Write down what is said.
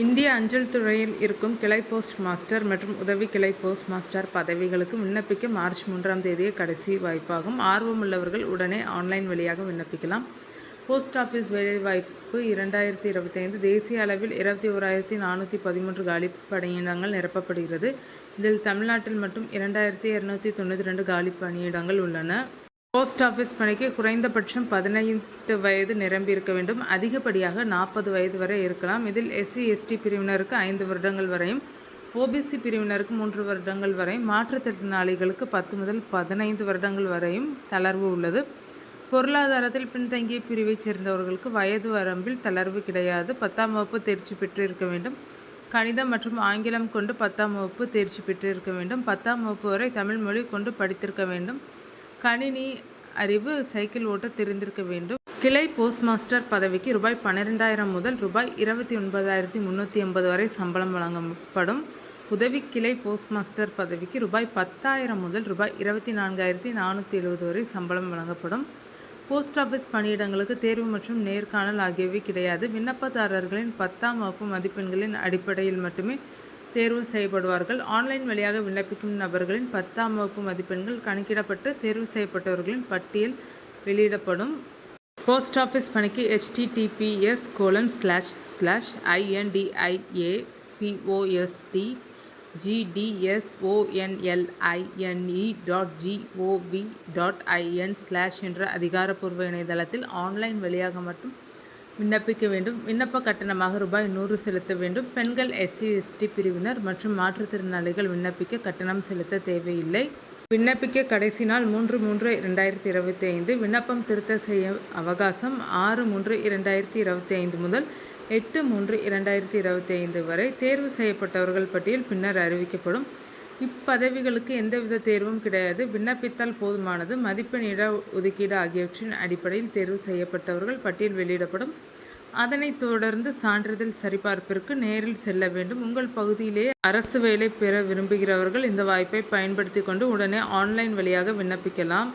இந்திய அஞ்சல் துறையில் இருக்கும் கிளை போஸ்ட் மாஸ்டர் மற்றும் உதவி கிளை போஸ்ட் மாஸ்டர் பதவிகளுக்கு விண்ணப்பிக்க மார்ச் 3ஆம் தேதியே கடைசி வாய்ப்பாகும். ஆர்வமுள்ளவர்கள் உடனே ஆன்லைன் வழியாக விண்ணப்பிக்கலாம். போஸ்ட் ஆஃபீஸ் வேலைவாய்ப்பு 2025 தேசிய அளவில் 21,413 காலி பணியிடங்கள் நிரப்பப்படுகிறது. இதில் தமிழ்நாட்டில் மட்டும் 2,292 காலி பணியிடங்கள் உள்ளன. போஸ்ட் ஆஃபீஸ் பணிக்கு குறைந்தபட்சம் 18 வயது நிரம்பியிருக்க வேண்டும். அதிகப்படியாக 40 வயது வரை இருக்கலாம். இதில் SC/ST பிரிவினருக்கு 5 வருடங்கள் வரையும், OBC பிரிவினருக்கு 3 வருடங்கள் வரையும், மாற்றுத்திறனாளிகளுக்கு 10 முதல் 15 வருடங்கள் வரையும் தளர்வு உள்ளது. பொருளாதாரத்தில் பின்தங்கிய பிரிவைச் சேர்ந்தவர்களுக்கு வயது வரம்பில் தளர்வு கிடையாது. 10ஆம் வகுப்பு தேர்ச்சி பெற்றிருக்க வேண்டும். கணிதம் மற்றும் ஆங்கிலம் கொண்டு 10ஆம் வகுப்பு தேர்ச்சி பெற்றிருக்க வேண்டும். 10ஆம் வகுப்பு வரை தமிழ் மொழி கொண்டு படித்திருக்க வேண்டும். கணினி அறிவு, சைக்கிள் ஓட்ட தெரிந்திருக்க வேண்டும். கிளை போஸ்ட் மாஸ்டர் பதவிக்கு ரூபாய் 12,000 முதல் ரூபாய் 29,380 வரை சம்பளம் வழங்கப்படும். உதவி கிளை போஸ்ட் மாஸ்டர் பதவிக்கு ரூபாய் 10,000 முதல் ரூபாய் 24,470 வரை சம்பளம் வழங்கப்படும். போஸ்ட் ஆஃபீஸ் பணியிடங்களுக்கு தேர்வு மற்றும் நேர்காணல் ஆகியவை கிடையாது. விண்ணப்பதாரர்களின் 10ஆம் வகுப்பு மதிப்பெண்களின் அடிப்படையில் மட்டுமே தேர்வு செய்யப்படுவார்கள். ஆன்லைன் வழியாக விண்ணப்பிக்கும் நபர்களின் 10ஆம் வகுப்பு மதிப்பெண்கள் கணக்கிடப்பட்டு தேர்வு செய்யப்பட்டவர்களின் பட்டியல் வெளியிடப்படும். போஸ்ட் ஆஃபீஸ் பணிக்கு https://indipostgdsonline.gov.in/ என்ற அதிகாரப்பூர்வ இணையதளத்தில் ஆன்லைன் வழியாக மட்டும் விண்ணப்பிக்க வேண்டும். விண்ணப்ப கட்டணமாக ரூபாய் 100 செலுத்த வேண்டும். பெண்கள், SC/ST பிரிவினர் மற்றும் மாற்றுத்திறனாளிகள் விண்ணப்பிக்க கட்டணம் செலுத்த தேவையில்லை. விண்ணப்பிக்க கடைசி நாள் 3/3/2025. விண்ணப்பம் திருத்த செய்ய அவகாசம் 6/3/2025 முதல் 8/3/2025 வரை. தேர்வு செய்யப்பட்டவர்கள் பட்டியல் பின்னர் அறிவிக்கப்படும். இப்பதவிகளுக்கு எந்தவித தேர்வும் கிடையாது. விண்ணப்பித்தால் போதுமானது. மதிப்பெண், இட ஒதுக்கீடு ஆகியவற்றின் அடிப்படையில் தேர்வு செய்யப்பட்டவர்கள் பட்டியல் வெளியிடப்படும். அதனைத் தொடர்ந்து சான்றிதழ் சரிபார்ப்பிற்கு நேரில் செல்ல வேண்டும். உங்கள் பகுதியிலேயே அரசு வேலை பெற விரும்புகிறவர்கள் இந்த வாய்ப்பை பயன்படுத்தி கொண்டு உடனே ஆன்லைன் வழியாக விண்ணப்பிக்கலாம்.